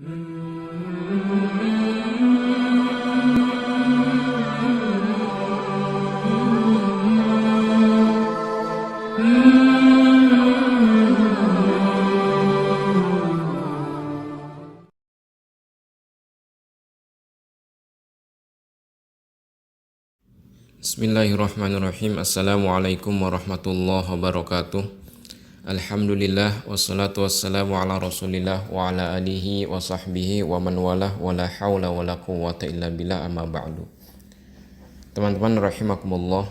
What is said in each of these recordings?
Bismillahirrahmanirrahim. Assalamualaikum warahmatullahi wabarakatuh. Alhamdulillah wassalatu wassalamu ala Rasulillah wa ala alihi wa sahbihi wa man walah wa la haula wa la quwwata illa billah, amma ba'du. Teman-teman rahimakumullah,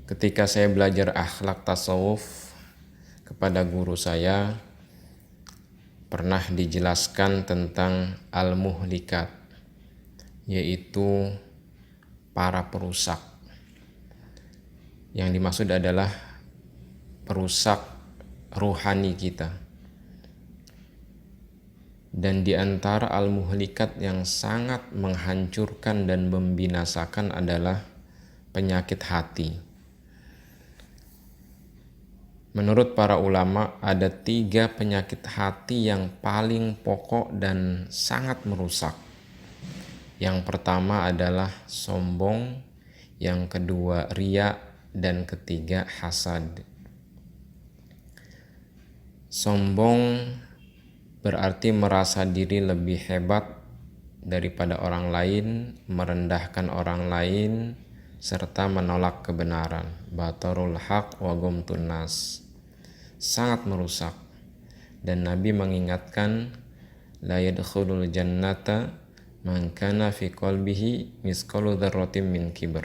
ketika saya belajar akhlak tasawuf kepada guru saya, pernah dijelaskan tentang al-muhlikat, yaitu para perusak. Yang dimaksud adalah perusak ruhani kita. Dan di antara al-muhlikat yang sangat menghancurkan dan membinasakan adalah penyakit hati. Menurut para ulama, ada 3 penyakit hati yang paling pokok dan sangat merusak. Yang pertama adalah sombong, yang kedua riya, dan ketiga hasad. Sombong berarti merasa diri lebih hebat daripada orang lain, merendahkan orang lain, serta menolak kebenaran. Batarul haq wa ghamtun nas. Sangat merusak. Dan Nabi mengingatkan, la yadkhulul jannata man kana fi qalbihi misqalu dzarratin min kibr.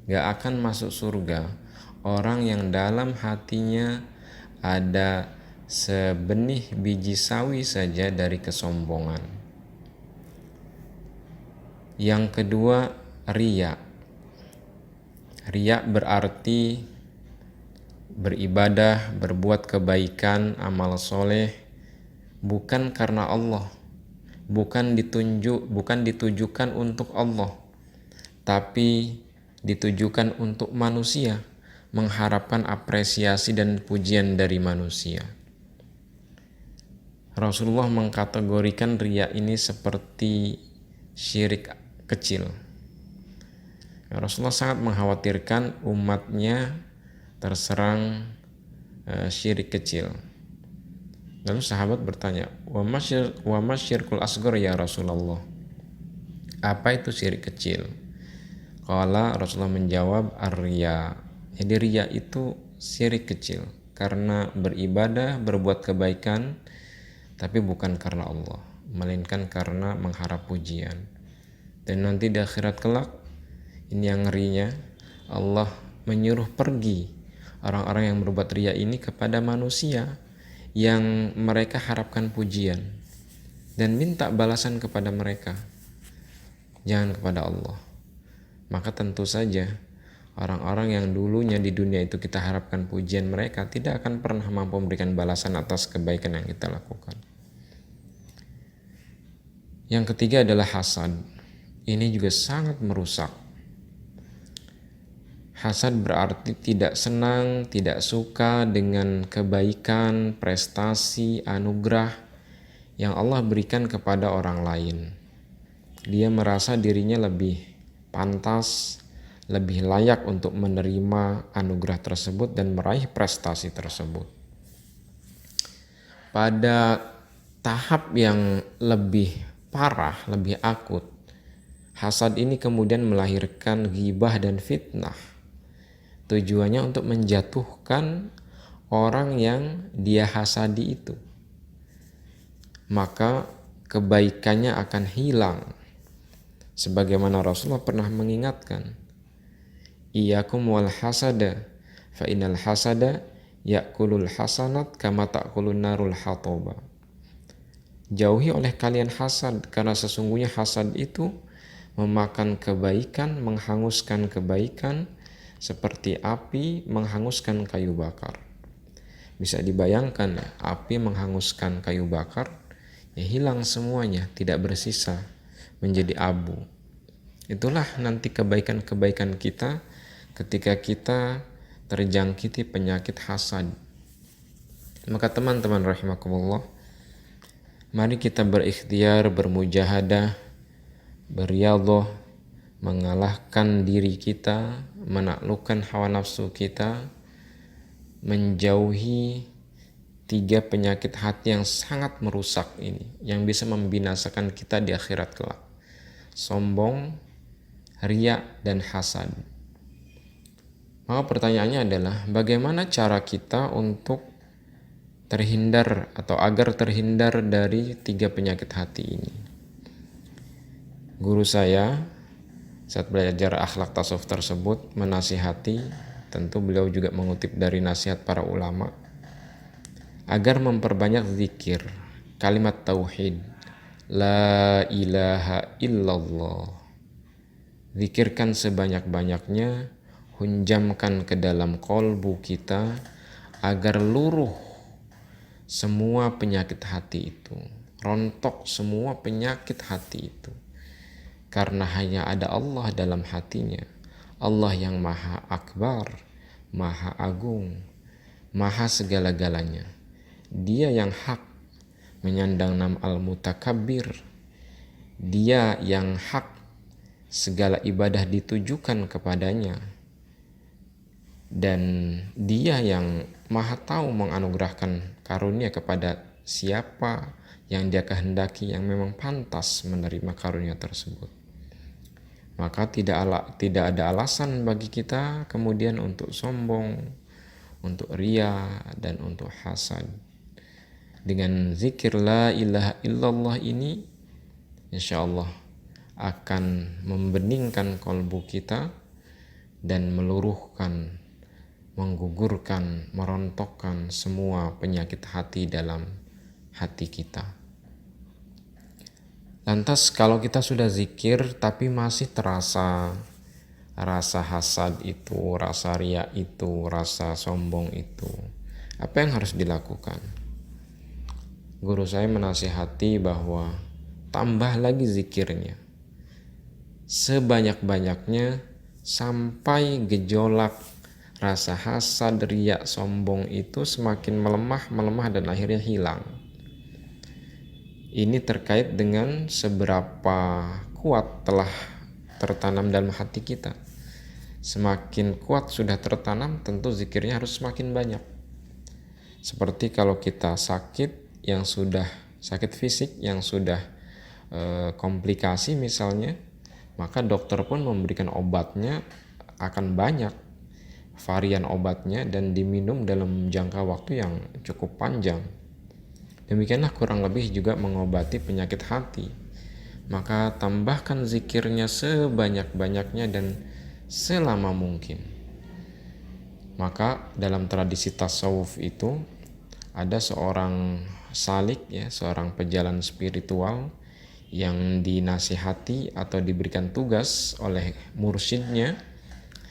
Gak akan masuk surga orang yang dalam hatinya ada sebenih biji sawi saja dari kesombongan. Yang kedua, riya. Riya berarti beribadah, berbuat kebaikan, amal soleh bukan karena Allah, bukan ditujukan untuk Allah, tapi ditujukan untuk manusia, mengharapkan apresiasi dan pujian dari manusia. Rasulullah mengkategorikan riya ini seperti syirik kecil. Rasulullah sangat mengkhawatirkan umatnya terserang syirik kecil. Lalu sahabat bertanya, wa masyirkul asghar ya Rasulullah? Apa itu syirik kecil? Qala, Rasulullah menjawab, ar-riya. Jadi riya itu syirik kecil karena beribadah, berbuat kebaikan, tapi bukan karena Allah, melainkan karena mengharap pujian. Dan nanti di akhirat kelak, ini yang ngerinya, Allah menyuruh pergi orang-orang yang berbuat riya ini kepada manusia yang mereka harapkan pujian dan minta balasan kepada mereka, jangan kepada Allah. Maka tentu saja orang-orang yang dulunya di dunia itu kita harapkan pujian mereka tidak akan pernah mampu memberikan balasan atas kebaikan yang kita lakukan. Yang ketiga adalah hasad. Ini juga sangat merusak. Hasad berarti tidak senang, tidak suka dengan kebaikan, prestasi, anugerah yang Allah berikan kepada orang lain. Dia merasa dirinya lebih pantas, lebih layak untuk menerima anugerah tersebut dan meraih prestasi tersebut. Pada tahap yang lebih parah, lebih akut, hasad ini kemudian melahirkan ghibah dan fitnah. Tujuannya untuk menjatuhkan orang yang dia hasadi itu. Maka kebaikannya akan hilang. Sebagaimana Rasulullah pernah mengingatkan, iyyakum wal hasada fa innal hasada ya'kulul hasanat kama ta'kulun narul hataba. Jauhi oleh kalian hasad, karena sesungguhnya hasad itu memakan kebaikan, menghanguskan kebaikan seperti api menghanguskan kayu bakar. Bisa dibayangkan ya, api menghanguskan kayu bakar, ya hilang semuanya, tidak bersisa, menjadi abu. Itulah nanti kebaikan-kebaikan kita ketika kita terjangkiti penyakit hasad. Maka teman-teman rahimakumullah, Mari kita berikhtiar, bermujahadah, berriyadhah, mengalahkan diri kita, menaklukkan hawa nafsu kita, menjauhi 3 penyakit hati yang sangat merusak ini, yang bisa membinasakan kita di akhirat kelak. Sombong, riya, dan hasad. Maka pertanyaannya adalah bagaimana cara kita untuk terhindar atau agar terhindar dari 3 penyakit hati ini. Guru saya saat belajar akhlak tasawuf tersebut menasihati, tentu beliau juga mengutip dari nasihat para ulama, agar memperbanyak zikir, kalimat tauhid, la ilaha illallah. Zikirkan sebanyak-banyaknya, hunjamkan ke dalam kolbu kita agar luruh semua penyakit hati itu, rontok semua penyakit hati itu. Karena hanya ada Allah dalam hatinya, Allah yang maha akbar, maha agung, maha segala-galanya. Dia yang hak, menyandang nama al-mutakabbir. Dia yang hak, segala ibadah ditujukan kepadanya. Dan dia yang maha tahu menganugerahkan karunia kepada siapa yang dia kehendaki, yang memang pantas menerima karunia tersebut. Maka tidak ada alasan bagi kita kemudian untuk sombong, untuk riya, dan untuk hasad. Dengan zikir la ilaha illallah ini, insya Allah akan membeningkan kolbu kita dan meluruhkan, menggugurkan, merontokkan semua penyakit hati dalam hati kita. Lantas kalau kita sudah zikir tapi masih terasa rasa hasad itu, rasa riya itu, rasa sombong itu, apa yang harus dilakukan? Guru saya menasihati bahwa tambah lagi zikirnya sebanyak-banyaknya sampai gejolak rasa hasad, riya, sombong itu semakin melemah dan akhirnya hilang. Ini terkait dengan seberapa kuat telah tertanam dalam hati kita. Semakin kuat sudah tertanam, tentu zikirnya harus semakin banyak. Seperti kalau kita sakit, yang sudah sakit fisik, yang sudah komplikasi misalnya, maka dokter pun memberikan obatnya akan banyak varian obatnya dan diminum dalam jangka waktu yang cukup panjang. Demikianlah kurang lebih juga mengobati penyakit hati. Maka tambahkan zikirnya sebanyak-banyaknya dan selama mungkin. Maka dalam tradisi tasawuf itu ada seorang salik, seorang pejalan spiritual yang dinasihati atau diberikan tugas oleh mursyidnya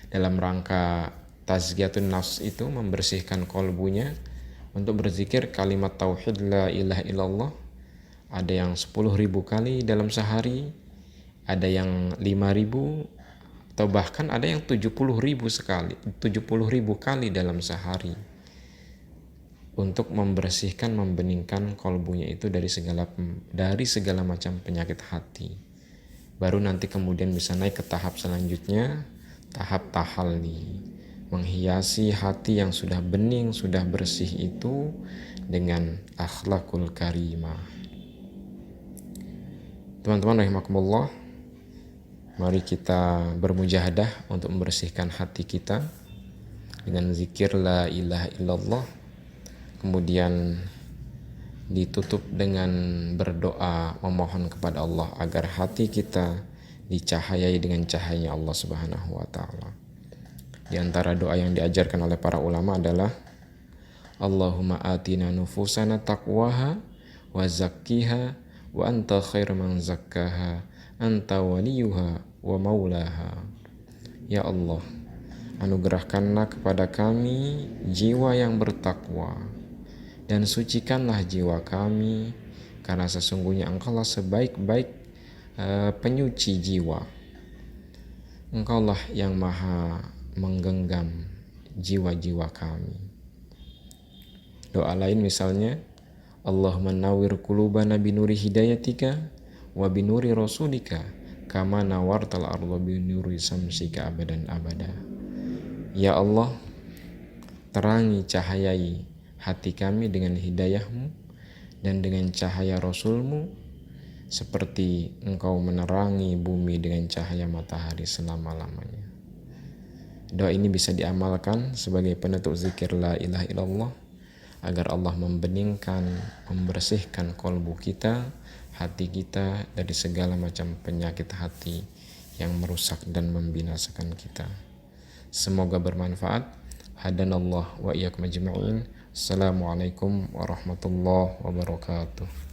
dalam rangka tazkiyatun nafs itu, membersihkan kolbunya untuk berzikir kalimat tauhid la ilaha illallah. Ada yang 10.000 kali dalam sehari, ada yang 5.000, atau bahkan ada yang 70.000 kali dalam sehari, untuk membersihkan, membeningkan kolbunya itu dari segala macam penyakit hati. Baru nanti kemudian bisa naik ke tahap selanjutnya, tahap tahalli, menghiasi hati yang sudah bening, sudah bersih itu dengan akhlakul karimah. Teman-teman rahimakumullah, mari kita bermujahadah untuk membersihkan hati kita dengan zikir la ilaha illallah, kemudian ditutup dengan berdoa memohon kepada Allah agar hati kita dicahayai dengan cahayanya Allah Subhanahu wa taala. Di antara doa yang diajarkan oleh para ulama adalah Allahumma atina nufusana taqwaha wa zakkiha wa anta khair man zakkaha anta waliyuha wa maulaha. Ya Allah, anugerahkanlah kepada kami jiwa yang bertakwa dan sucikanlah jiwa kami, karena sesungguhnya Engkaulah sebaik-baik penyuci jiwa. Engkaulah yang maha menggenggam jiwa-jiwa kami. Doa lain misalnya, Allahumma nawwir qulubana binuri hidayatika wa binuri rasulika kama nawartal arda binuri samsika abadan abada. Ya Allah, terangi, cahayai hati kami dengan hidayahmu dan dengan cahaya Rasulmu, seperti engkau menerangi bumi dengan cahaya matahari selama-lamanya. Doa ini bisa diamalkan sebagai penutup zikir la ilaha illallah, agar Allah membeningkan, membersihkan kolbu kita, hati kita dari segala macam penyakit hati yang merusak dan membinasakan kita. Semoga bermanfaat. Hadanallah wa iyyakum ajma'in. Assalamualaikum warahmatullahi wabarakatuh.